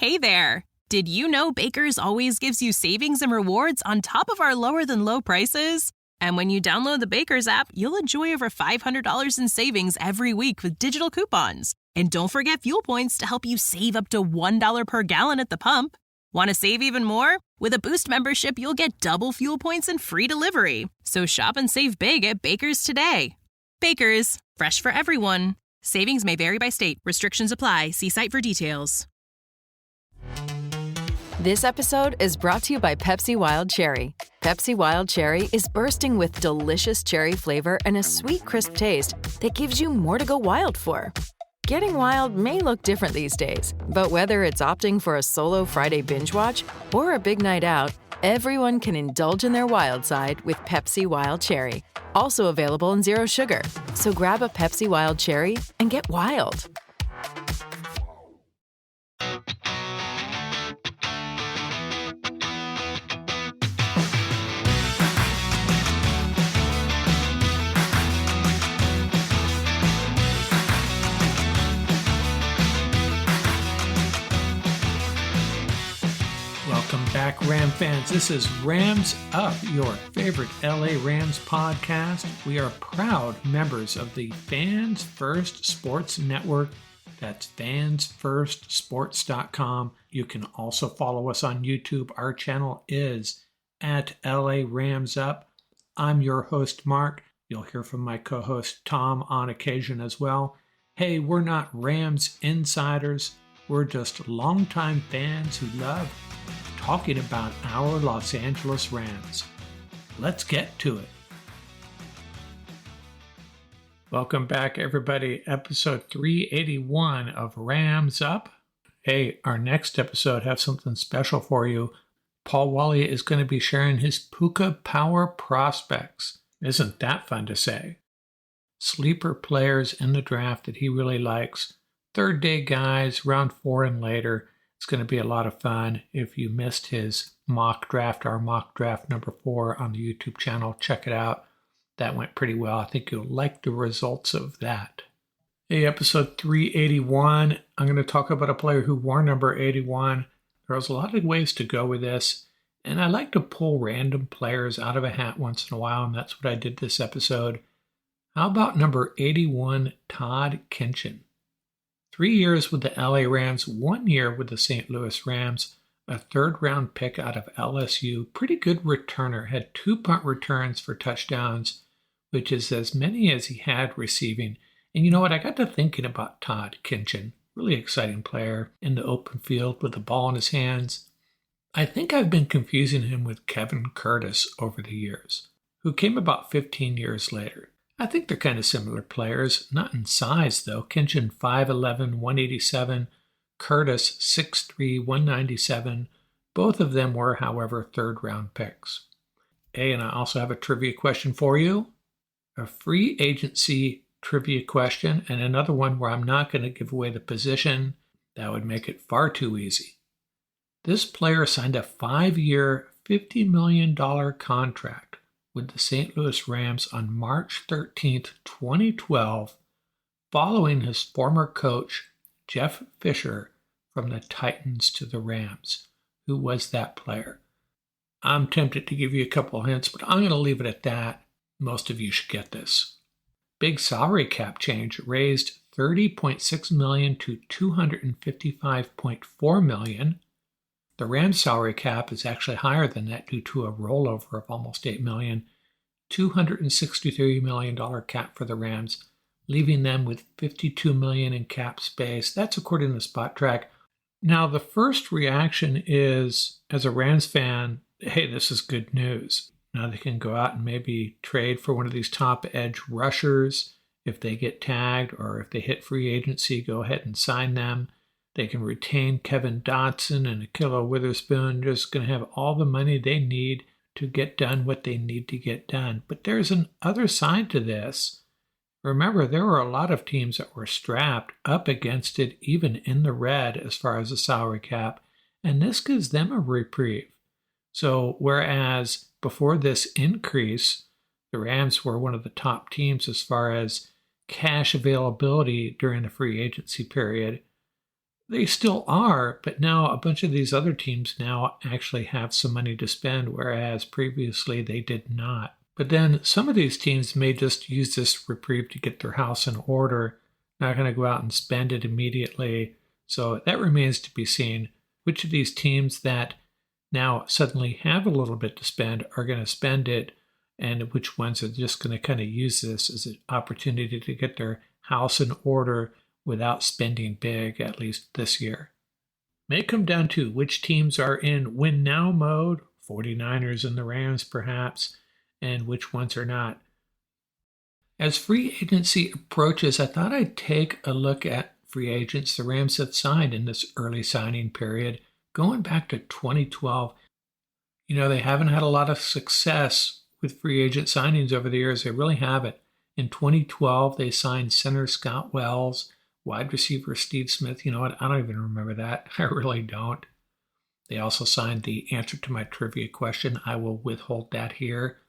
Hey there! Did you know Baker's always gives you savings and rewards on top of our lower-than-low prices? And when you download the Baker's app, you'll enjoy over $500 in savings every week with digital coupons. And don't forget fuel points to help you save up to $1 per gallon at the pump. Want to save even more? With a Boost membership, you'll get double fuel points and free delivery. So shop and save big at Baker's today. Baker's, fresh for everyone. Savings may vary by state. Restrictions apply. See site for details. This episode is brought to you by Pepsi Wild Cherry. Pepsi Wild Cherry is bursting with delicious cherry flavor and a sweet, crisp taste that gives you more to go wild for. Getting wild may look different these days, but whether it's opting for a solo Friday binge watch or a big night out, everyone can indulge in their wild side with Pepsi Wild Cherry. Also available in zero sugar. So grab a Pepsi Wild Cherry and get wild. Welcome back, Ram fans. This is Rams Up, your favorite LA Rams podcast. We are proud members of the Fans First Sports Network. That's fansfirstsports.com. You can also follow us on YouTube. Our channel is at LA Rams Up. I'm your host, Mark. You'll hear from my co-host, Tom, on occasion as well. Hey, we're not Rams insiders. We're just longtime fans who love talking about our Los Angeles Rams. Let's get to it. Welcome back, everybody. Episode 381 of Rams Up. Hey, our next episode has something special for you. Paul Wally is going to be sharing his Puka Power prospects. Isn't that fun to say? Sleeper players in the draft that he really likes. Third day guys, round 4 and later. It's going to be a lot of fun. If you missed his mock draft, our mock draft number 4 on the YouTube channel, check it out. That went pretty well. I think you'll like the results of that. Hey, episode 381. I'm going to talk about a player who wore number 81. There's a lot of ways to go with this, and I like to pull random players out of a hat once in a while, and that's what I did this episode. How about number 81, Todd Kinchin? 3 years with the LA Rams, 1 year with the St. Louis Rams, a third-round pick out of LSU. Pretty good returner, had 2 punt returns for touchdowns, which is as many as he had receiving. And you know what? I got to thinking about Todd Kinchin. Really exciting player in the open field with the ball in his hands. I think I've been confusing him with Kevin Curtis over the years, who came about 15 years later. I think they're kind of similar players, not in size though. Kinchin 5'11", 187, Curtis 6'3", 197. Both of them were, however, third-round picks. Hey, and I also have a trivia question for you. A free agency trivia question, and another one where I'm not going to give away the position. That would make it far too easy. This player signed a 5-year, $50 million contract with the St. Louis Rams on March 13th, 2012, following his former coach, Jeff Fisher, from the Titans to the Rams. Who was that player? I'm tempted to give you a couple of hints, but I'm going to leave it at that. Most of you should get this. Big salary cap change raised $30.6 million to $255.4 million. The Rams salary cap is actually higher than that due to a rollover of almost $8 million, $263 million cap for the Rams, leaving them with $52 million in cap space. That's according to Spot Track. Now, the first reaction is, as a Rams fan, hey, this is good news. Now they can go out and maybe trade for one of these top edge rushers if they get tagged, or if they hit free agency, go ahead and sign them. They can retain Kevin Dotson and Ahkello Witherspoon. They're just going to have all the money they need to get done what they need to get done. But there's an other side to this. Remember, there were a lot of teams that were strapped up against it, even in the red as far as the salary cap, and this gives them a reprieve. So whereas before this increase, the Rams were one of the top teams as far as cash availability during the free agency period, They still are, but now a bunch of these other teams now actually have some money to spend, whereas previously they did not. But then some of these teams may just use this reprieve to get their house in order, not going to go out and spend it immediately. So that remains to be seen. Which of these teams that now suddenly have a little bit to spend are going to spend it, and which ones are just going to kind of use this as an opportunity to get their house in order without spending big, at least this year. May come down to which teams are in win now mode, 49ers and the Rams perhaps, and which ones are not. As free agency approaches, I thought I'd take a look at free agents the Rams have signed in this early signing period, going back to 2012. They haven't had a lot of success with free agent signings over the years. They really haven't. In 2012, they signed center Scott Wells, wide receiver Steve Smith. You know what? I don't even remember that. I really don't. They also signed the answer to my trivia question. I will withhold that here.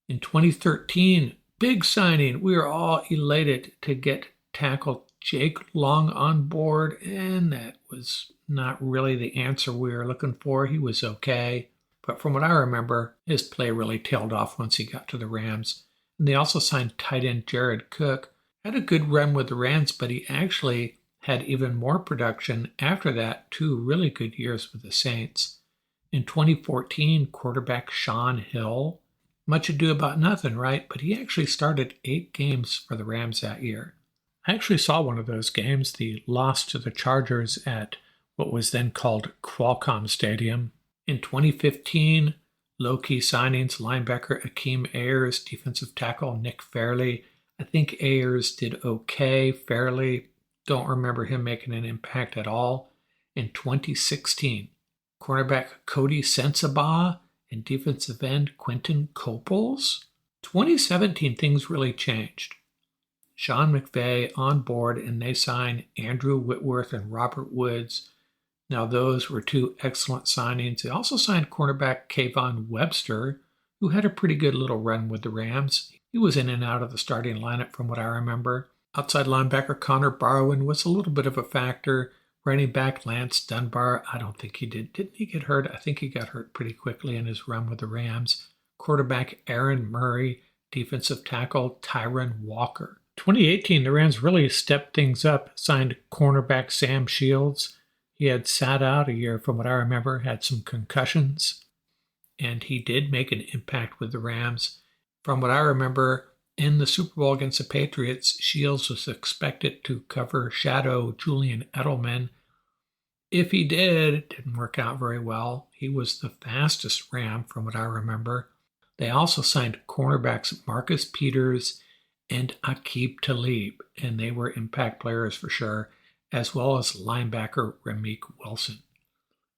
In 2013, big signing. We were all elated to get tackle Jake Long on board, and that was not really the answer we were looking for. He was okay, but from what I remember, his play really tailed off once he got to the Rams. And they also signed tight end Jared Cook. Had a good run with the Rams, but he actually had even more production after that, 2 really good years with the Saints. In 2014, quarterback Sean Hill. Much ado about nothing, right? But he actually started 8 games for the Rams that year. I actually saw one of those games, the loss to the Chargers at what was then called Qualcomm Stadium. In 2015, low-key signings, linebacker Akeem Ayers, defensive tackle Nick Fairley. I think Ayers did okay. Fairley, don't remember him making an impact at all. In 2016, cornerback Cody Sensabaugh and defensive end Quentin Coples. 2017, things really changed. Sean McVay on board, and they signed Andrew Whitworth and Robert Woods. Now, those were 2 excellent signings. They also signed cornerback Kayvon Webster, who had a pretty good little run with the Rams. He was in and out of the starting lineup from what I remember. Outside linebacker Connor Barwin was a little bit of a factor. Running back Lance Dunbar, I don't think he did. Didn't he get hurt? I think he got hurt pretty quickly in his run with the Rams. Quarterback Aaron Murray, defensive tackle Tyron Walker. 2018, the Rams really stepped things up, signed cornerback Sam Shields. He had sat out a year from what I remember, had some concussions, and he did make an impact with the Rams. From what I remember, in the Super Bowl against the Patriots, Shields was expected to cover shadow Julian Edelman. If he did, it didn't work out very well. He was the fastest Ram from what I remember. They also signed cornerbacks Marcus Peters and Aqib Talib, and they were impact players for sure, as well as linebacker Ramik Wilson.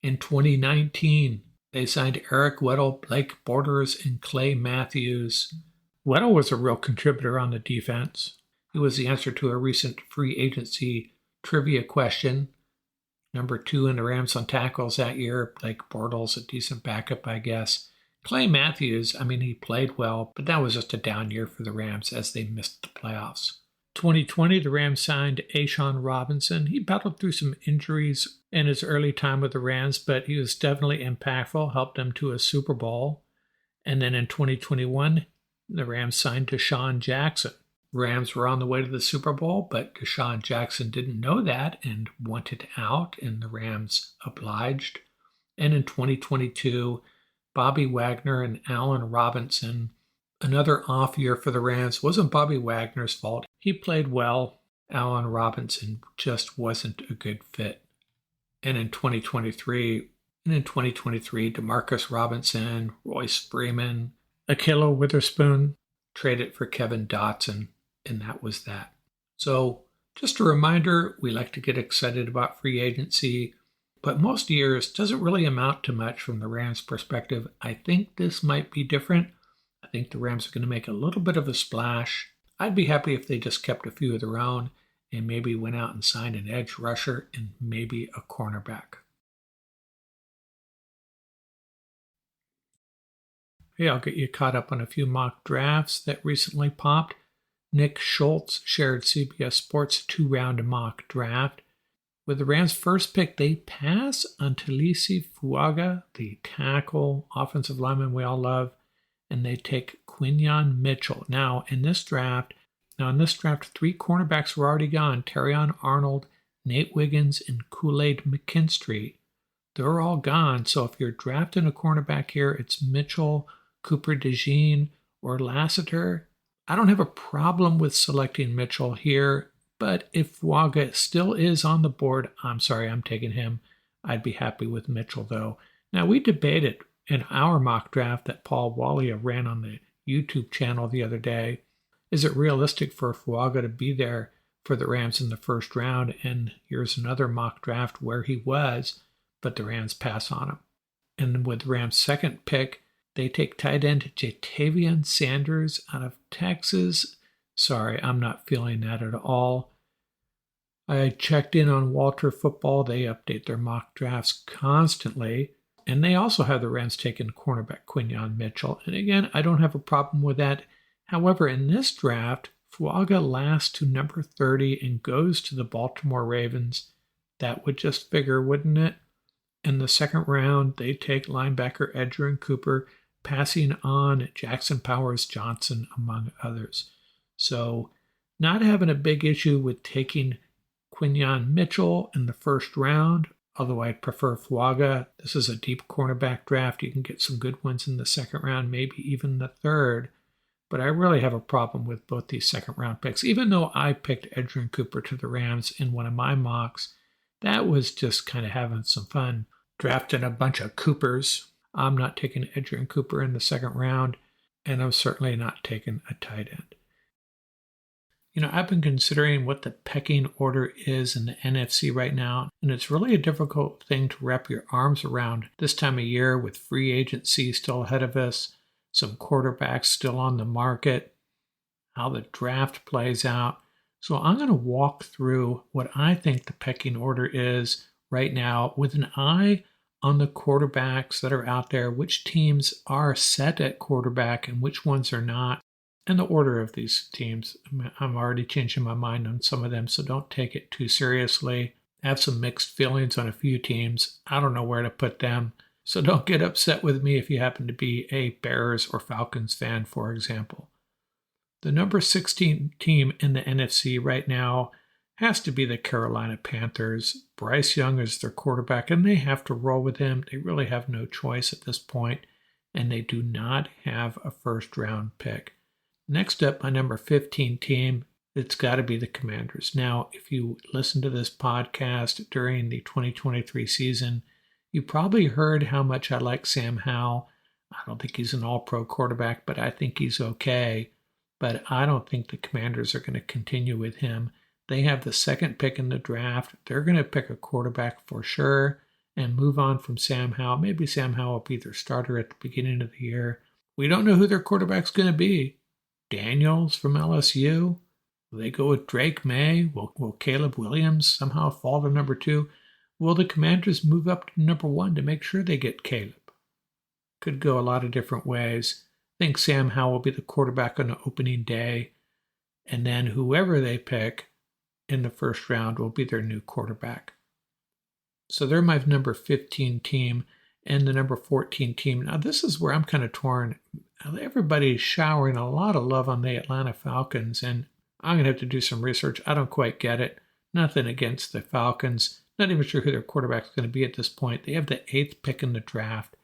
In 2019, they signed Eric Weddle, Blake Borders, and Clay Matthews. Weddle was a real contributor on the defense. He was the answer to a recent free agency trivia question. Number 2 in the Rams on tackles that year. Blake Bortles, a decent backup, I guess. Clay Matthews, he played well, but that was just a down year for the Rams as they missed the playoffs. 2020, the Rams signed A'Shawn Robinson. He battled through some injuries in his early time with the Rams, but he was definitely impactful, helped them to a Super Bowl. And then in 2021, the Rams signed Deshaun Jackson. Rams were on the way to the Super Bowl, but Deshaun Jackson didn't know that and wanted out, and the Rams obliged. And in 2022, Bobby Wagner and Allen Robinson. Another off year for the Rams. Wasn't Bobby Wagner's fault. He played well. Allen Robinson just wasn't a good fit. And in 2023, DeMarcus Robinson, Royce Freeman, Ahkello Witherspoon traded for Kevin Dotson, and that was that. So just a reminder, we like to get excited about free agency, but most years doesn't really amount to much from the Rams' perspective. I think this might be different. I think the Rams are going to make a little bit of a splash. I'd be happy if they just kept a few of their own and maybe went out and signed an edge rusher and maybe a cornerback. Hey, I'll get you caught up on a few mock drafts that recently popped. Nick Schultz shared CBS Sports' 2-round mock draft. With the Rams' first pick, they pass on Talisi Fuaga, the tackle, offensive lineman we all love, and they take Quinyon Mitchell. Now, in this draft, 3 cornerbacks were already gone. Terrion Arnold, Nate Wiggins, and Kool-Aid McKinstry. They're all gone. So if you're drafting a cornerback here, it's Mitchell, Cooper DeJean, or Lassiter. I don't have a problem with selecting Mitchell here, but if Fuaga still is on the board, I'm sorry, I'm taking him. I'd be happy with Mitchell, though. Now, we debated in our mock draft that Paul Walia ran on the YouTube channel the other day. Is it realistic for Fuaga to be there for the Rams in the first round? And here's another mock draft where he was, but the Rams pass on him. And with the Rams' second pick, they take tight end Jatavian Sanders out of Texas. Sorry, I'm not feeling that at all. I checked in on Walter Football. They update their mock drafts constantly. And they also have the Rams taking cornerback Quinyon Mitchell. And again, I don't have a problem with that. However, in this draft, Fuaga lasts to number 30 and goes to the Baltimore Ravens. That would just figure, wouldn't it? In the second round, they take linebacker Edgerrin Cooper, passing on Jackson Powers Johnson, among others. So, not having a big issue with taking Quinyon Mitchell in the first round, although I'd prefer Fuaga. This is a deep cornerback draft. You can get some good ones in the second round, maybe even the third. But I really have a problem with both these second round picks. Even though I picked Edgerrin Cooper to the Rams in one of my mocks, that was just kind of having some fun. Drafting a bunch of Coopers. I'm not taking Edgerrin Cooper in the second round, and I'm certainly not taking a tight end. You know, I've been considering what the pecking order is in the NFC right now, and it's really a difficult thing to wrap your arms around this time of year with free agency still ahead of us, some quarterbacks still on the market, how the draft plays out. So I'm going to walk through what I think the pecking order is right now with an eye on the quarterbacks that are out there, which teams are set at quarterback and which ones are not. And the order of these teams, I'm already changing my mind on some of them, so don't take it too seriously. I have some mixed feelings on a few teams. I don't know where to put them, so don't get upset with me if you happen to be a Bears or Falcons fan, for example. The number 16 team in the NFC right now has to be the Carolina Panthers. Bryce Young is their quarterback, and they have to roll with him. They really have no choice at this point, and they do not have a first-round pick. Next up, my number 15 team, it's got to be the Commanders. Now, if you listen to this podcast during the 2023 season, you probably heard how much I like Sam Howell. I don't think he's an all-pro quarterback, but I think he's okay. But I don't think the Commanders are going to continue with him. They have the second pick in the draft. They're going to pick a quarterback for sure and move on from Sam Howell. Maybe Sam Howell will be their starter at the beginning of the year. We don't know who their quarterback's going to be. Daniels from LSU? Will they go with Drake May? Will Caleb Williams somehow fall to number 2? Will the Commanders move up to number 1 to make sure they get Caleb? Could go a lot of different ways. I think Sam Howell will be the quarterback on the opening day, and then whoever they pick in the first round will be their new quarterback. So they're my number 15 team and the number 14 team. Now this is where I'm kind of torn. Everybody's showering a lot of love on the Atlanta Falcons, and I'm going to have to do some research. I don't quite get it. Nothing against the Falcons. Not even sure who their quarterback's going to be at this point. They have the 8th pick in the draft.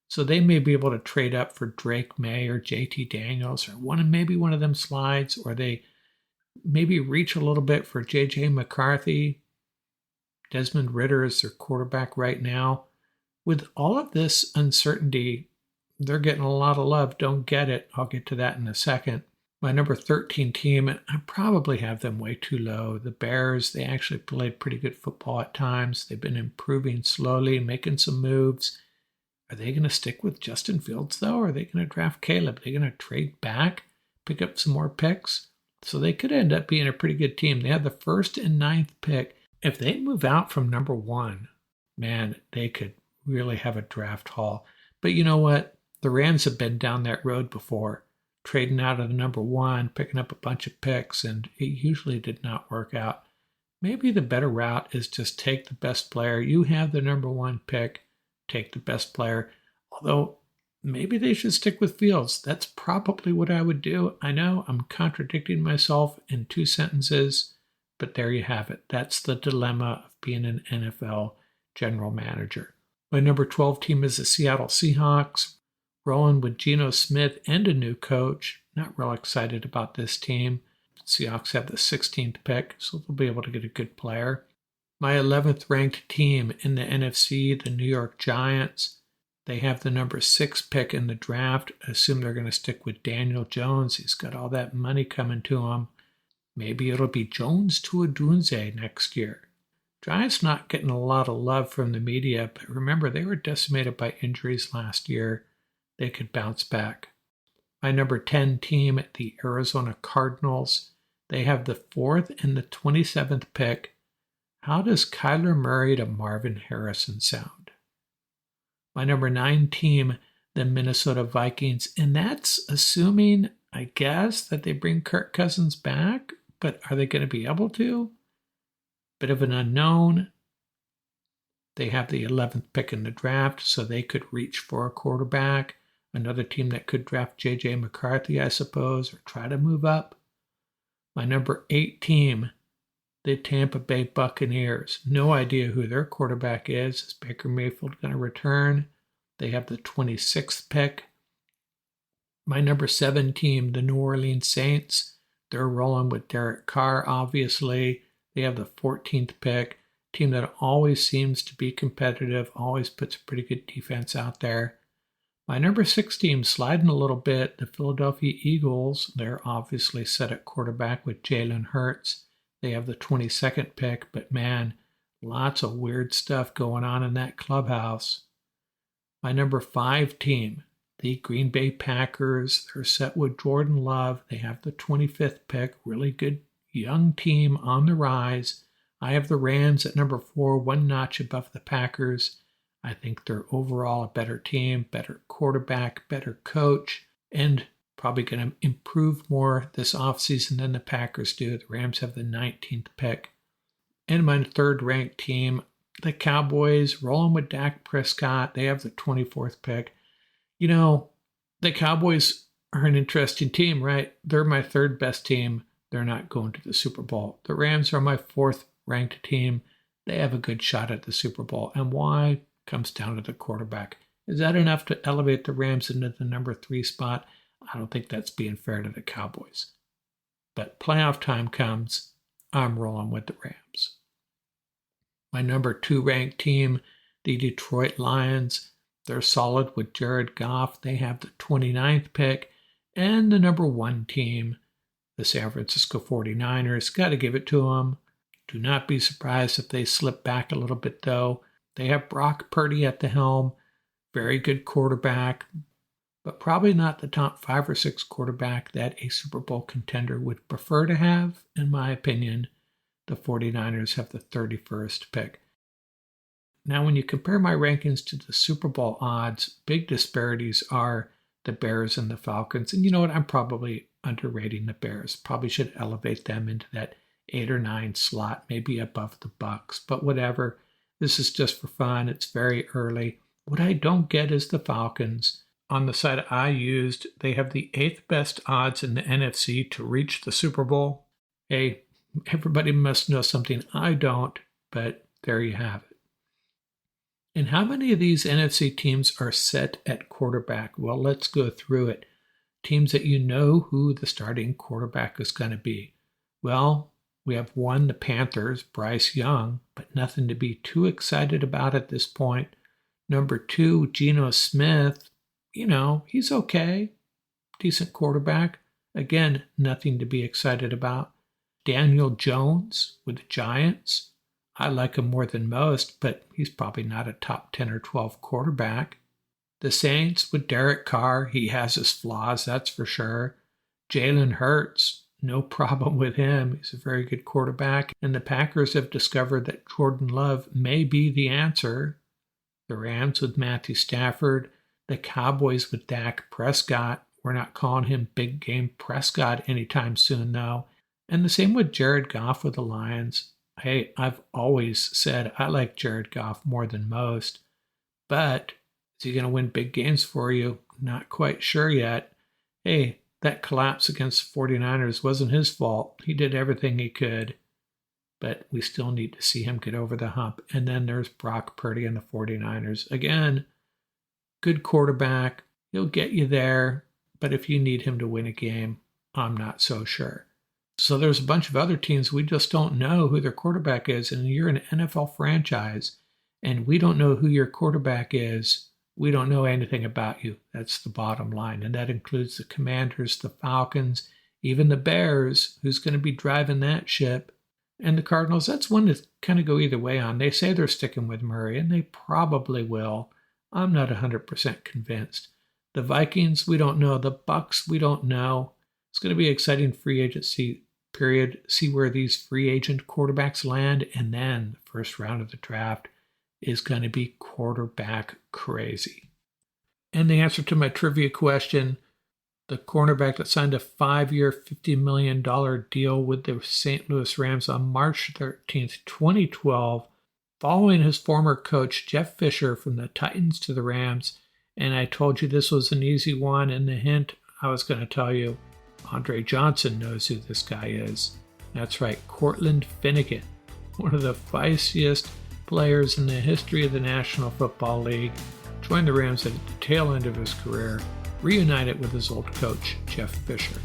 So they may be able to trade up for Drake May or JT Daniels, or maybe one of them slides, or they maybe reach a little bit for JJ McCarthy. Desmond Ridder is their quarterback right now. With all of this uncertainty, they're getting a lot of love. Don't get it. I'll get to that in a second. My number 13 team, I probably have them way too low. The Bears, they actually played pretty good football at times. They've been improving slowly, making some moves. Are they going to stick with Justin Fields, though? Or are they going to draft Caleb? Are they going to trade back, pick up some more picks? So they could end up being a pretty good team. They have the 1st and 9th pick. If they move out from number 1, man, they could really have a draft haul. But you know what? The Rams have been down that road before, trading out of the number 1, picking up a bunch of picks, and it usually did not work out. maybe the better route is just take the best player. You have the number one pick, take the best player. Although maybe they should stick with Fields. That's probably what I would do. I know I'm contradicting myself in 2 sentences, but there you have it. That's the dilemma of being an NFL general manager. My number 12 team is the Seattle Seahawks, rolling with Geno Smith and a new coach. Not real excited about this team. Seahawks have the 16th pick, so they'll be able to get a good player. My 11th ranked team in the NFC, the New York Giants. They have the number 6 pick in the draft. I assume they're going to stick with Daniel Jones. He's got all that money coming to him. Maybe it'll be Jones to Odunze next year. Giants not getting a lot of love from the media, but remember, they were decimated by injuries last year. They could bounce back. My number 10 team, the Arizona Cardinals. They have the 4th and the 27th pick. How does Kyler Murray to Marvin Harrison sound? My number 9 team, the Minnesota Vikings, and that's assuming, I guess, that they bring Kirk Cousins back, but are they going to be able to? Bit of an unknown. They have the 11th pick in the draft, so they could reach for a quarterback. Another team that could draft J.J. McCarthy, I suppose, or try to move up. My number 8 team, the Tampa Bay Buccaneers. No idea who their quarterback is. Is Baker Mayfield going to return? They have the 26th pick. My number 7 team, the New Orleans Saints. They're rolling with Derek Carr, obviously. They have the 14th pick. Team that always seems to be competitive, always puts a pretty good defense out there. My number 6 team, sliding a little bit, the Philadelphia Eagles. They're obviously set at quarterback with Jalen Hurts. They have the 22nd pick, but man, lots of weird stuff going on in that clubhouse. My number 5 team, the Green Bay Packers. They're set with Jordan Love. They have the 25th pick. Really good young team on the rise. I have the Rams at number 4, 1 notch above the Packers. I think they're overall a better team, better quarterback, better coach, and probably going to improve more this offseason than the Packers do. The Rams have the 19th pick. And my 3rd ranked team, the Cowboys, rolling with Dak Prescott. They have the 24th pick. You know, the Cowboys are an interesting team, right? They're my 3rd best team. They're not going to the Super Bowl. The Rams are my 4th ranked team. They have a good shot at the Super Bowl. And why? Comes down to the quarterback. Is that enough to elevate the Rams into the number 3 spot? I don't think that's being fair to the Cowboys. But playoff time comes, I'm rolling with the Rams. My number 2 ranked team, the Detroit Lions. They're solid with Jared Goff. They have the 29th pick. And the number 1 team, the San Francisco 49ers. Got to give it to them. Do not be surprised if they slip back a little bit, though. They have Brock Purdy at the helm, very good quarterback, but probably not the top 5 or 6 quarterback that a Super Bowl contender would prefer to have, in my opinion. The 49ers have the 31st pick. Now, when you compare my rankings to the Super Bowl odds, big disparities are the Bears and the Falcons. And you know what? I'm probably underrating the Bears. Probably should elevate them into that 8 or 9 slot, maybe above the Bucs, but whatever. This is just for fun. It's very early. What I don't get is the Falcons. On the site I used, they have the 8th best odds in the NFC to reach the Super Bowl. Hey, everybody must know something I don't, but there you have it. And how many of these NFC teams are set at quarterback? Well, let's go through it. Teams that you know who the starting quarterback is going to be. Well, we have 1, the Panthers, Bryce Young, but nothing to be too excited about at this point. Number 2, Geno Smith. You know, he's okay. Decent quarterback. Again, nothing to be excited about. Daniel Jones with the Giants. I like him more than most, but he's probably not a top 10 or 12 quarterback. The Saints with Derek Carr. He has his flaws, that's for sure. Jalen Hurts. No problem with him. He's a very good quarterback. And the Packers have discovered that Jordan Love may be the answer. The Rams with Matthew Stafford. The Cowboys with Dak Prescott. We're not calling him Big Game Prescott anytime soon, though. And the same with Jared Goff with the Lions. Hey, I've always said I like Jared Goff more than most, but is he going to win big games for you? Not quite sure yet. Hey, that collapse against the 49ers wasn't his fault. He did everything he could, but we still need to see him get over the hump. And then there's Brock Purdy and the 49ers. Again, good quarterback. He'll get you there, but if you need him to win a game, I'm not so sure. So there's a bunch of other teams we just don't know who their quarterback is, and you're an NFL franchise, and we don't know who your quarterback is. We don't know anything about you. That's the bottom line, and that includes the Commanders, the Falcons, even the Bears, who's going to be driving that ship, and the Cardinals. That's one to kind of go either way on. They say they're sticking with Murray, and they probably will. I'm not 100% convinced. The Vikings, we don't know. The Bucks, we don't know. It's going to be an exciting free agency period. See where these free agent quarterbacks land, and then the first round of the draft is going to be quarterback crazy. And the answer to my trivia question, the cornerback that signed a 5-year, $50 million deal with the St. Louis Rams on March 13th, 2012, following his former coach Jeff Fisher from the Titans to the Rams. And I told you this was an easy one, and the hint I was going to tell you, Andre Johnson knows who this guy is. That's right, Cortland Finnegan, one of the feistiest players in the history of the National Football League, joined the Rams at the tail end of his career, reunited with his old coach, Jeff Fisher.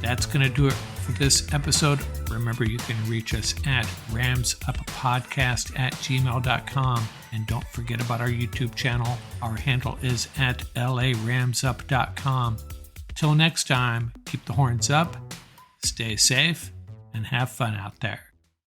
That's going to do it for this episode. Remember, you can reach us at ramsuppodcast@gmail.com. And don't forget about our YouTube channel. Our handle is at laramsup.com. Till next time, keep the horns up, stay safe, and have fun out there.